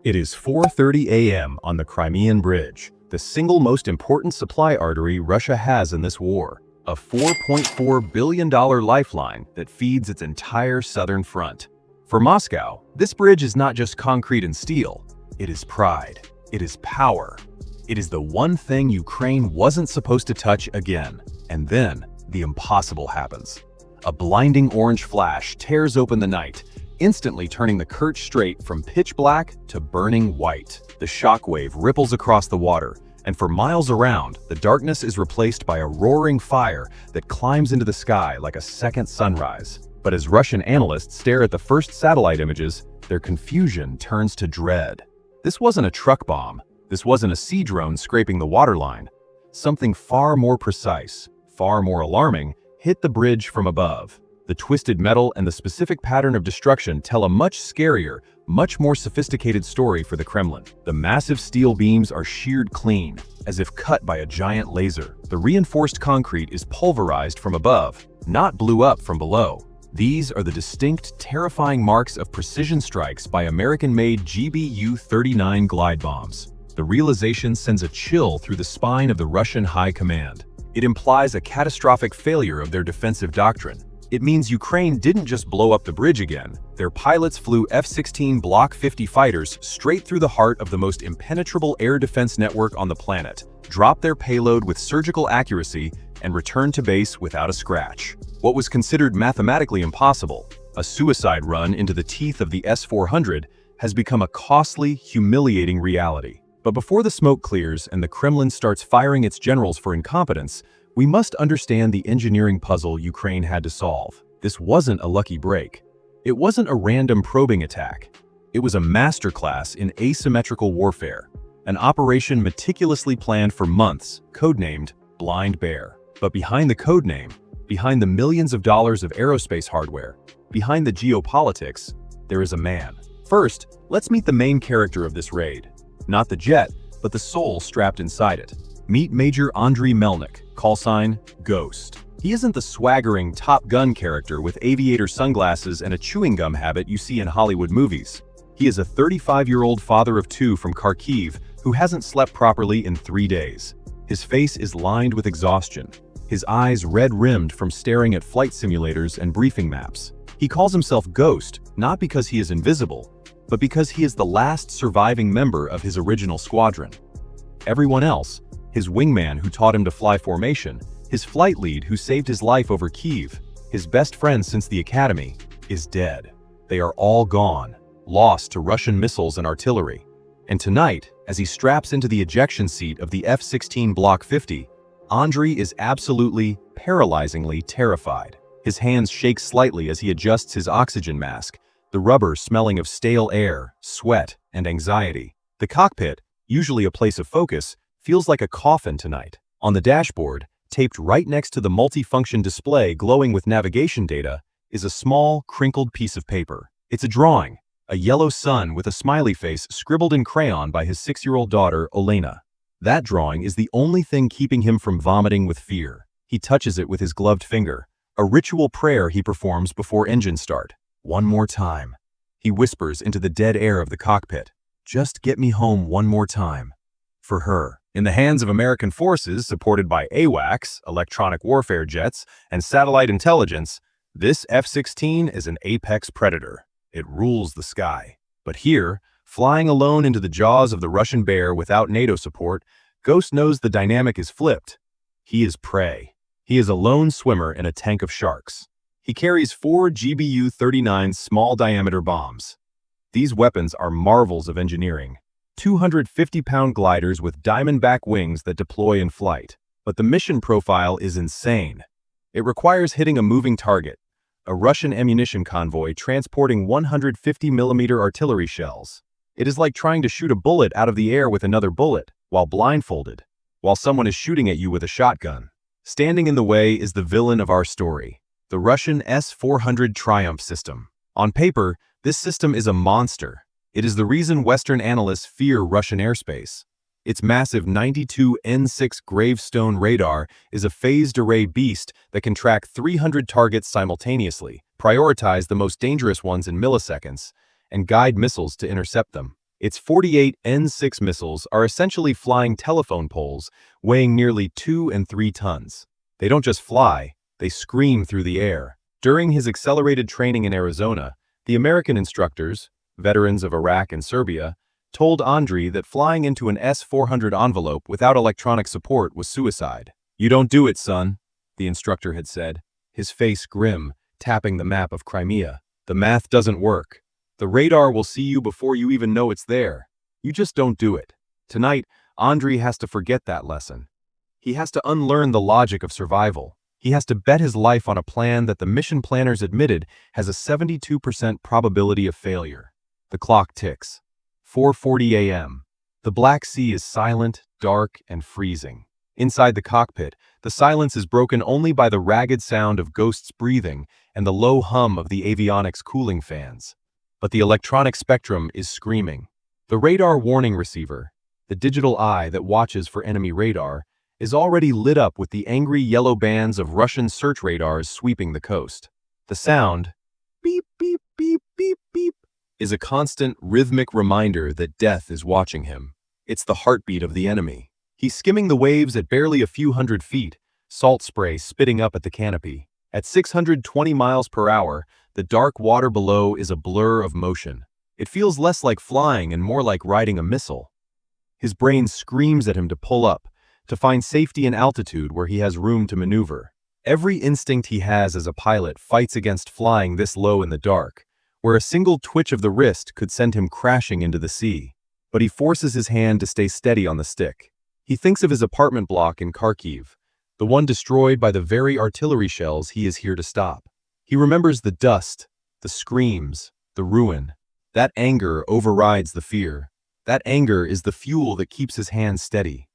It is 4:30 a.m. on the Crimean Bridge, the single most important supply artery Russia has in this war, a $4.4 billion lifeline that feeds its entire southern front. For Moscow, this bridge is not just concrete and steel. It is pride. It is power. It is the one thing Ukraine wasn't supposed to touch again. And then, the impossible happens. A blinding orange flash tears open the night, instantly turning the Kerch Strait from pitch black to burning white. The shockwave ripples across the water, and for miles around, the darkness is replaced by a roaring fire that climbs into the sky like a second sunrise. But as Russian analysts stare at the first satellite images, their confusion turns to dread. This wasn't a truck bomb. This wasn't a sea drone scraping the waterline. Something far more precise, far more alarming, hit the bridge from above. The twisted metal and the specific pattern of destruction tell a much scarier, much more sophisticated story for the Kremlin. The massive steel beams are sheared clean, as if cut by a giant laser. The reinforced concrete is pulverized from above, not blew up from below. These are the distinct, terrifying marks of precision strikes by American-made GBU-39 glide bombs. The realization sends a chill through the spine of the Russian High Command. It implies a catastrophic failure of their defensive doctrine. It means Ukraine didn't just blow up the bridge again. Their pilots flew F-16 Block 50 fighters straight through the heart of the most impenetrable air defense network on the planet, dropped their payload with surgical accuracy, and returned to base without a scratch. What was considered mathematically impossible, a suicide run into the teeth of the S-400, has become a costly, humiliating reality. But before the smoke clears and the Kremlin starts firing its generals for incompetence, we must understand the engineering puzzle Ukraine had to solve. This wasn't a lucky break. It wasn't a random probing attack. It was a masterclass in asymmetrical warfare, an operation meticulously planned for months, codenamed Blind Bear. But behind the codename, behind the millions of dollars of aerospace hardware, behind the geopolitics, there is a man. First, let's meet the main character of this raid. Not the jet, but the soul strapped inside it. Meet Major Andriy Melnik, callsign Ghost. He isn't the swaggering Top Gun character with aviator sunglasses and a chewing gum habit you see in Hollywood movies. He is a 35-year-old father of two from Kharkiv who hasn't slept properly in 3 days. His face is lined with exhaustion, his eyes red-rimmed from staring at flight simulators and briefing maps. He calls himself Ghost not because he is invisible, but because he is the last surviving member of his original squadron. Everyone else, his wingman who taught him to fly formation, his flight lead who saved his life over Kyiv, his best friend since the academy, is dead. They are all gone, lost to Russian missiles and artillery. And tonight, as he straps into the ejection seat of the F-16 Block 50, Andriy is absolutely, paralyzingly terrified. His hands shake slightly as he adjusts his oxygen mask, the rubber smelling of stale air, sweat, and anxiety. The cockpit, usually a place of focus, feels like a coffin tonight. On the dashboard, taped right next to the multi-function display glowing with navigation data, is a small, crinkled piece of paper. It's a drawing, a yellow sun with a smiley face scribbled in crayon by his 6-year-old daughter, Olena. That drawing is the only thing keeping him from vomiting with fear. He touches it with his gloved finger, a ritual prayer he performs before engine start. One more time. He whispers into the dead air of the cockpit. Just get me home one more time. For her. In the hands of American forces supported by AWACS, electronic warfare jets, and satellite intelligence, this F-16 is an apex predator. It rules the sky. But here, flying alone into the jaws of the Russian bear without NATO support, Ghost knows the dynamic is flipped. He is prey. He is a lone swimmer in a tank of sharks. He carries 4 GBU-39 small-diameter bombs. These weapons are marvels of engineering. 250-pound gliders with diamond-back wings that deploy in flight. But the mission profile is insane. It requires hitting a moving target, a Russian ammunition convoy transporting 150mm artillery shells. It is like trying to shoot a bullet out of the air with another bullet, while blindfolded, while someone is shooting at you with a shotgun. Standing in the way is the villain of our story, the Russian S-400 Triumph system. On paper, this system is a monster. It is the reason Western analysts fear Russian airspace. Its massive 92 N6 gravestone radar is a phased array beast that can track 300 targets simultaneously, prioritize the most dangerous ones in milliseconds, and guide missiles to intercept them. Its 48 N-6 missiles are essentially flying telephone poles, weighing nearly 2 and 3 tons. They don't just fly, they scream through the air. During his accelerated training in Arizona, the American instructors, veterans of Iraq and Serbia, told Andriy that flying into an S-400 envelope without electronic support was suicide. "You don't do it, son," the instructor had said, his face grim, tapping the map of Crimea. "The math doesn't work. The radar will see you before you even know it's there. You just don't do it." Tonight, Andriy has to forget that lesson. He has to unlearn the logic of survival. He has to bet his life on a plan that the mission planners admitted has a 72% probability of failure. The clock ticks. 4:40 a.m. The Black Sea is silent, dark, and freezing. Inside the cockpit, the silence is broken only by the ragged sound of Ghost's breathing and the low hum of the avionics cooling fans. But the electronic spectrum is screaming. The radar warning receiver, the digital eye that watches for enemy radar, is already lit up with the angry yellow bands of Russian search radars sweeping the coast. The sound, beep, beep, beep, beep, beep, is a constant, rhythmic reminder that death is watching him. It's the heartbeat of the enemy. He's skimming the waves at barely a few hundred feet, salt spray spitting up at the canopy. At 620 miles per hour, the dark water below is a blur of motion. It feels less like flying and more like riding a missile. His brain screams at him to pull up, to find safety in altitude where he has room to maneuver. Every instinct he has as a pilot fights against flying this low in the dark, where a single twitch of the wrist could send him crashing into the sea. But he forces his hand to stay steady on the stick. He thinks of his apartment block in Kharkiv, the one destroyed by the very artillery shells he is here to stop. He remembers the dust, the screams, the ruin. That anger overrides the fear. That anger is the fuel that keeps his hand steady.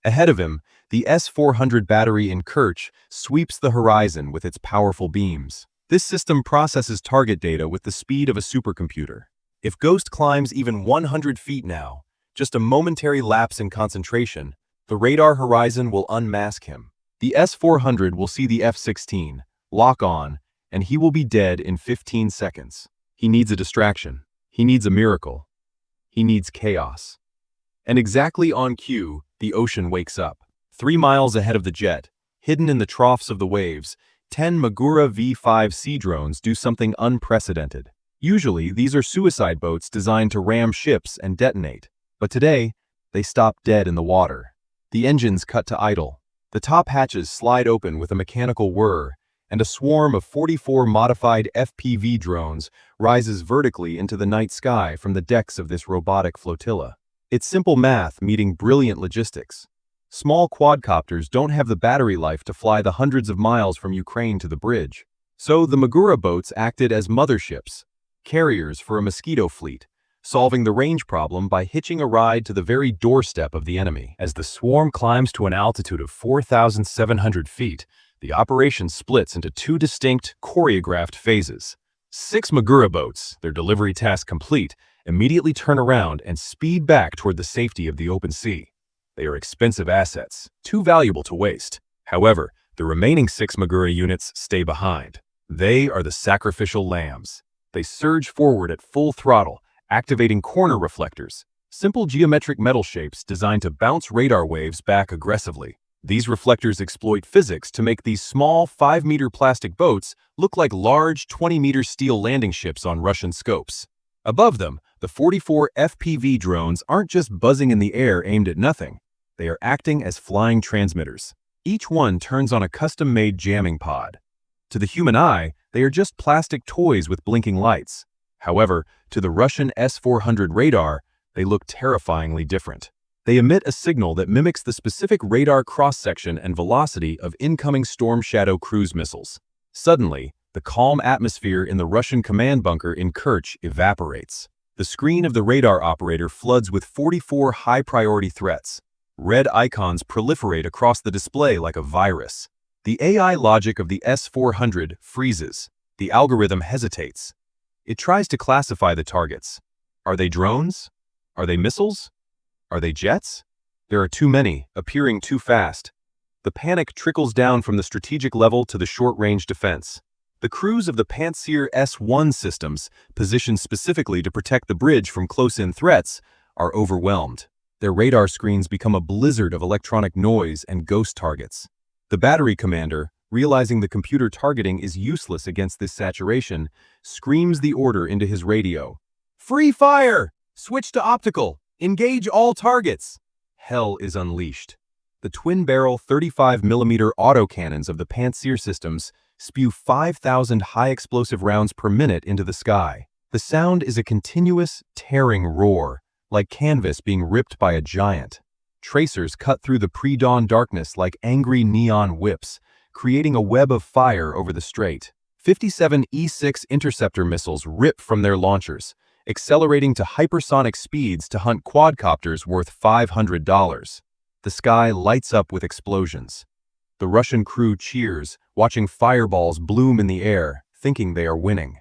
Ahead of him, the S-400 battery in Kerch sweeps the horizon with its powerful beams. This system processes target data with the speed of a supercomputer. If Ghost climbs even 100 feet now, just a momentary lapse in concentration, the radar horizon will unmask him. The S-400 will see the F-16, lock on, and he will be dead in 15 seconds. He needs a distraction. He needs a miracle. He needs chaos. And exactly on cue, the ocean wakes up. 3 miles ahead of the jet, hidden in the troughs of the waves, 10 Magura V-5 sea drones do something unprecedented. Usually, these are suicide boats designed to ram ships and detonate. But today, they stop dead in the water. The engines cut to idle. The top hatches slide open with a mechanical whir, and a swarm of 44 modified FPV drones rises vertically into the night sky from the decks of this robotic flotilla. It's simple math meeting brilliant logistics. Small quadcopters don't have the battery life to fly the hundreds of miles from Ukraine to the bridge. So the Magura boats acted as motherships, carriers for a mosquito fleet, solving the range problem by hitching a ride to the very doorstep of the enemy. As the swarm climbs to an altitude of 4,700 feet, the operation splits into 2 distinct, choreographed phases. 6 Magura boats, their delivery task complete, immediately turn around and speed back toward the safety of the open sea. They are expensive assets, too valuable to waste. However, the remaining 6 Magura units stay behind. They are the sacrificial lambs. They surge forward at full throttle, activating corner reflectors, simple geometric metal shapes designed to bounce radar waves back aggressively. These reflectors exploit physics to make these small 5-meter plastic boats look like large 20-meter steel landing ships on Russian scopes. Above them, the 44 FPV drones aren't just buzzing in the air aimed at nothing. They are acting as flying transmitters. Each one turns on a custom-made jamming pod. To the human eye, they are just plastic toys with blinking lights. However, to the Russian S-400 radar, they look terrifyingly different. They emit a signal that mimics the specific radar cross-section and velocity of incoming Storm Shadow cruise missiles. Suddenly, the calm atmosphere in the Russian command bunker in Kerch evaporates. The screen of the radar operator floods with 44 high-priority threats. Red icons proliferate across the display like a virus. The AI logic of the S-400 freezes. The algorithm hesitates. It tries to classify the targets. Are they drones? Are they missiles? Are they jets? There are too many, appearing too fast. The panic trickles down from the strategic level to the short-range defense. The crews of the Pantsir S-1 systems, positioned specifically to protect the bridge from close-in threats, are overwhelmed. Their radar screens become a blizzard of electronic noise and ghost targets. The battery commander, realizing the computer targeting is useless against this saturation, screams the order into his radio. "Free fire! Switch to optical! Engage all targets!" Hell is unleashed. The twin-barrel 35mm autocannons of the Pantsir systems spew 5,000 high-explosive rounds per minute into the sky. The sound is a continuous, tearing roar, like canvas being ripped by a giant. Tracers cut through the pre-dawn darkness like angry neon whips, creating a web of fire over the strait. 57 E-6 interceptor missiles rip from their launchers, accelerating to hypersonic speeds to hunt quadcopters worth $500. The sky lights up with explosions. The Russian crew cheers, watching fireballs bloom in the air, thinking they are winning.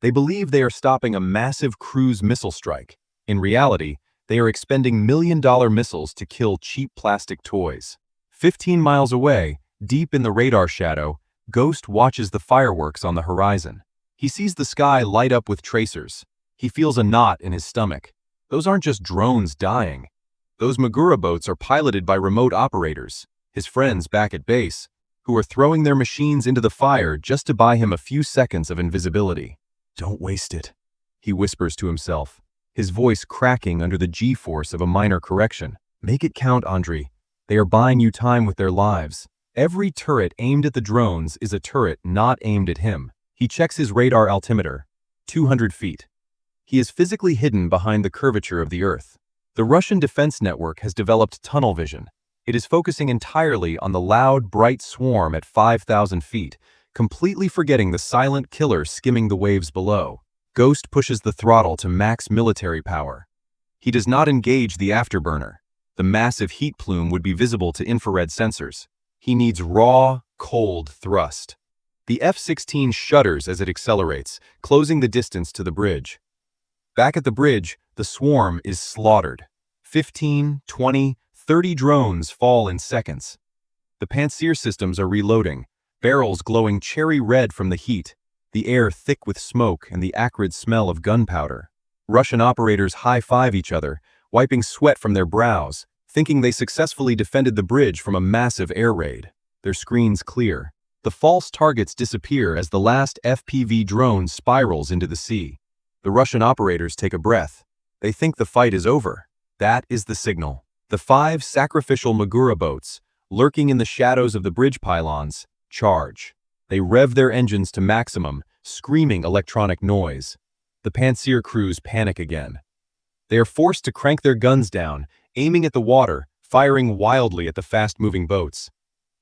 They believe they are stopping a massive cruise missile strike. In reality, they are expending million-dollar missiles to kill cheap plastic toys. 15 miles away, deep in the radar shadow, Ghost watches the fireworks on the horizon. He sees the sky light up with tracers. He feels a knot in his stomach. Those aren't just drones dying. Those Magura boats are piloted by remote operators, his friends back at base, who are throwing their machines into the fire just to buy him a few seconds of invisibility. "Don't waste it," he whispers to himself, his voice cracking under the G-force of a minor correction. "Make it count, Andrei. They are buying you time with their lives." Every turret aimed at the drones is a turret not aimed at him. He checks his radar altimeter. 200 feet. He is physically hidden behind the curvature of the Earth. The Russian defense network has developed tunnel vision. It is focusing entirely on the loud, bright swarm at 5,000 feet, completely forgetting the silent killer skimming the waves below. Ghost pushes the throttle to max military power. He does not engage the afterburner. The massive heat plume would be visible to infrared sensors. He needs raw, cold thrust. The F-16 shudders as it accelerates, closing the distance to the bridge. Back at the bridge, the swarm is slaughtered. 15, 20, 30 drones fall in seconds. The Pantsir systems are reloading, barrels glowing cherry red from the heat, the air thick with smoke and the acrid smell of gunpowder. Russian operators high-five each other, wiping sweat from their brows, thinking they successfully defended the bridge from a massive air raid. Their screens clear. The false targets disappear as the last FPV drone spirals into the sea. The Russian operators take a breath. They think the fight is over. That is the signal. The 5 sacrificial Magura boats, lurking in the shadows of the bridge pylons, charge. They rev their engines to maximum, screaming electronic noise. The Pantsir crews panic again. They are forced to crank their guns down, aiming at the water, firing wildly at the fast-moving boats.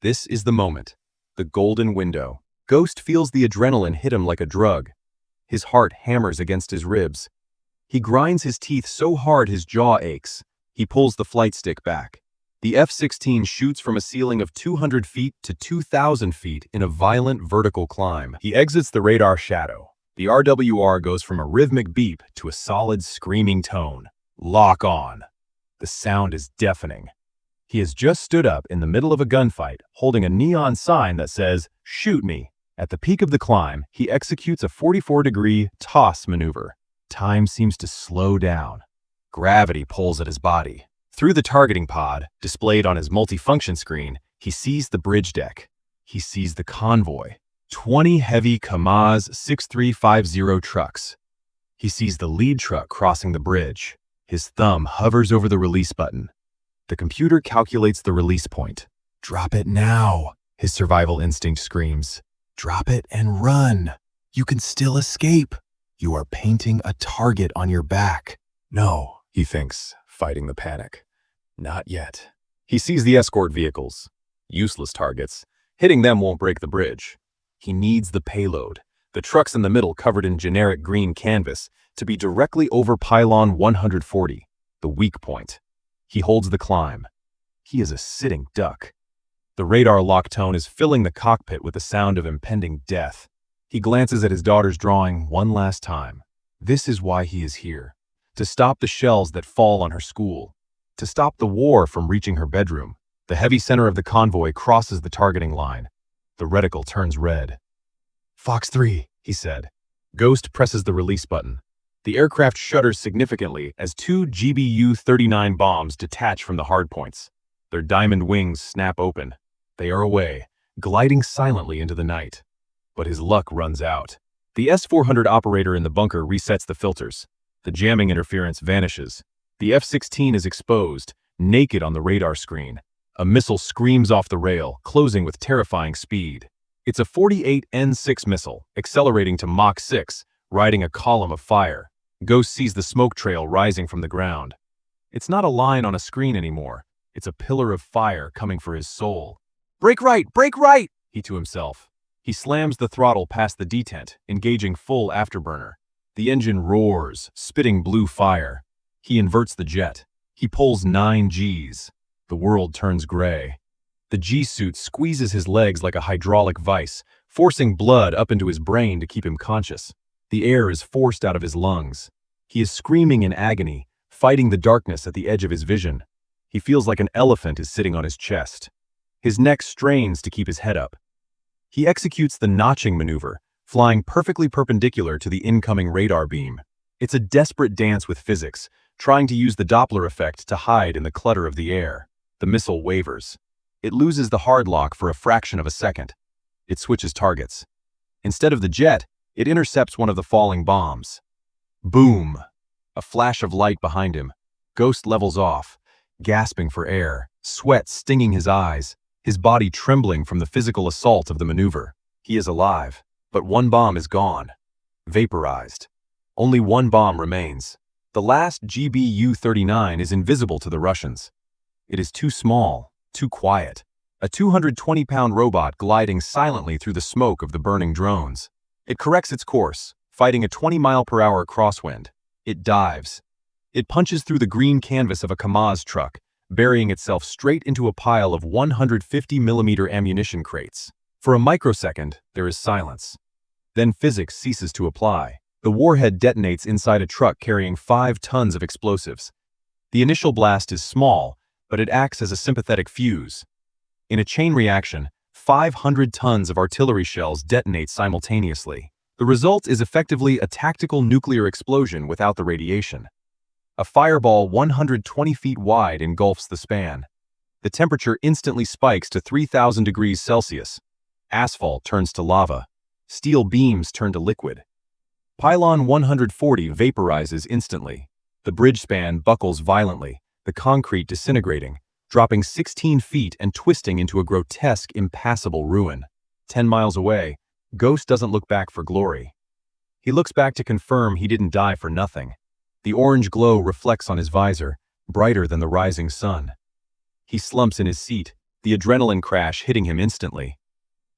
This is the moment. The golden window. Ghost feels the adrenaline hit him like a drug. His heart hammers against his ribs. He grinds his teeth so hard his jaw aches. He pulls the flight stick back. The F-16 shoots from a ceiling of 200 feet to 2,000 feet in a violent vertical climb. He exits the radar shadow. The RWR goes from a rhythmic beep to a solid screaming tone. Lock on. The sound is deafening. He has just stood up in the middle of a gunfight, holding a neon sign that says, "Shoot me." At the peak of the climb, he executes a 44-degree toss maneuver. Time seems to slow down. Gravity pulls at his body. Through the targeting pod, displayed on his multifunction screen, he sees the bridge deck. He sees the convoy. 20 heavy Kamaz 6350 trucks. He sees the lead truck crossing the bridge. His thumb hovers over the release button. The computer calculates the release point. "Drop it now," his survival instinct screams. "Drop it and run. You can still escape. You are painting a target on your back." "No," he thinks, fighting the panic. "Not yet." He sees the escort vehicles. Useless targets. Hitting them won't break the bridge. He needs the payload. The trucks in the middle covered in generic green canvas to be directly over pylon 140, the weak point. He holds the climb. He is a sitting duck. The radar lock tone is filling the cockpit with the sound of impending death. He glances at his daughter's drawing one last time. This is why he is here. To stop the shells that fall on her school. To stop the war from reaching her bedroom. The heavy center of the convoy crosses the targeting line. The reticle turns red. Fox 3, he said. Ghost presses the release button. The aircraft shudders significantly as two GBU-39 bombs detach from the hardpoints. Their diamond wings snap open. They are away, gliding silently into the night. But his luck runs out. The S-400 operator in the bunker resets the filters. The jamming interference vanishes. The F-16 is exposed, naked on the radar screen. A missile screams off the rail, closing with terrifying speed. It's a 48 N6 missile, accelerating to Mach 6, riding a column of fire. Ghost sees the smoke trail rising from the ground. It's not a line on a screen anymore. It's a pillar of fire coming for his soul. Brake right! Brake right! He to himself. He slams the throttle past the detent, engaging full afterburner. The engine roars, spitting blue fire. He inverts the jet. He pulls 9 Gs. The world turns gray. The G-suit squeezes his legs like a hydraulic vise, forcing blood up into his brain to keep him conscious. The air is forced out of his lungs. He is screaming in agony, fighting the darkness at the edge of his vision. He feels like an elephant is sitting on his chest. His neck strains to keep his head up. He executes the notching maneuver, flying perfectly perpendicular to the incoming radar beam. It's a desperate dance with physics, trying to use the Doppler effect to hide in the clutter of the air. The missile wavers. It loses the hard lock for a fraction of a second. It switches targets. Instead of the jet, it intercepts one of the falling bombs. Boom! A flash of light behind him. Ghost levels off, gasping for air, sweat stinging his eyes, his body trembling from the physical assault of the maneuver. He is alive, but one bomb is gone. Vaporized. Only one bomb remains. The last GBU-39 is invisible to the Russians. It is too small, too quiet. A 220-pound robot gliding silently through the smoke of the burning drones. It corrects its course, fighting a 20-mile-per-hour crosswind. It dives. It punches through the green canvas of a Kamaz truck, burying itself straight into a pile of 150mm ammunition crates. For a microsecond, there is silence. Then physics ceases to apply. The warhead detonates inside a truck carrying 5 tons of explosives. The initial blast is small, but it acts as a sympathetic fuse. In a chain reaction, 500 tons of artillery shells detonate simultaneously. The result is effectively a tactical nuclear explosion without the radiation. A fireball 120 feet wide engulfs the span. The temperature instantly spikes to 3,000 degrees Celsius. Asphalt turns to lava. Steel beams turn to liquid. Pylon 140 vaporizes instantly. The bridge span buckles violently, the concrete disintegrating, dropping 16 feet and twisting into a grotesque, impassable ruin. 10 miles away, Ghost doesn't look back for glory. He looks back to confirm he didn't die for nothing. The orange glow reflects on his visor, brighter than the rising sun. He slumps in his seat, the adrenaline crash hitting him instantly.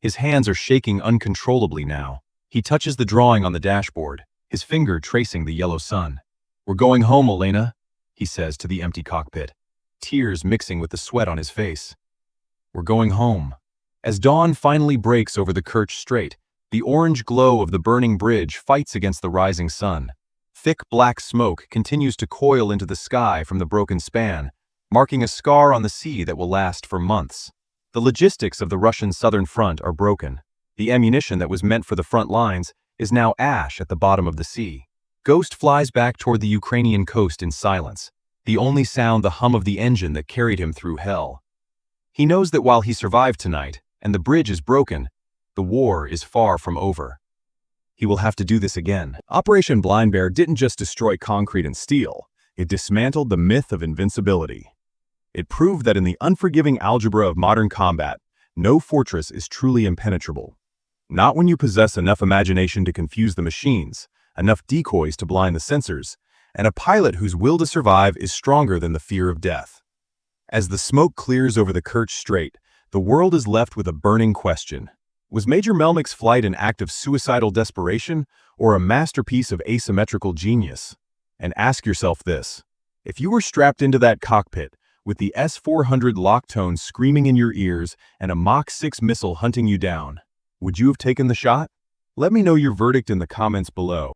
His hands are shaking uncontrollably now. He touches the drawing on the dashboard, his finger tracing the yellow sun. "We're going home, Elena," he says to the empty cockpit, tears mixing with the sweat on his face. "We're going home." As dawn finally breaks over the Kerch Strait, the orange glow of the burning bridge fights against the rising sun. Thick black smoke continues to coil into the sky from the broken span, marking a scar on the sea that will last for months. The logistics of the Russian southern front are broken. The ammunition that was meant for the front lines is now ash at the bottom of the sea. Ghost flies back toward the Ukrainian coast in silence, the only sound the hum of the engine that carried him through hell. He knows that while he survived tonight, and the bridge is broken, the war is far from over. He will have to do this again. Operation Blind Bear didn't just destroy concrete and steel, it dismantled the myth of invincibility. It proved that in the unforgiving algebra of modern combat, no fortress is truly impenetrable. Not when you possess enough imagination to confuse the machines, enough decoys to blind the sensors, and a pilot whose will to survive is stronger than the fear of death. As the smoke clears over the Kerch Strait, the world is left with a burning question. Was Major Melnick's flight an act of suicidal desperation or a masterpiece of asymmetrical genius? And ask yourself this: if you were strapped into that cockpit with the S-400 lock tone screaming in your ears and a Mach 6 missile hunting you down, would you have taken the shot? Let me know your verdict in the comments below.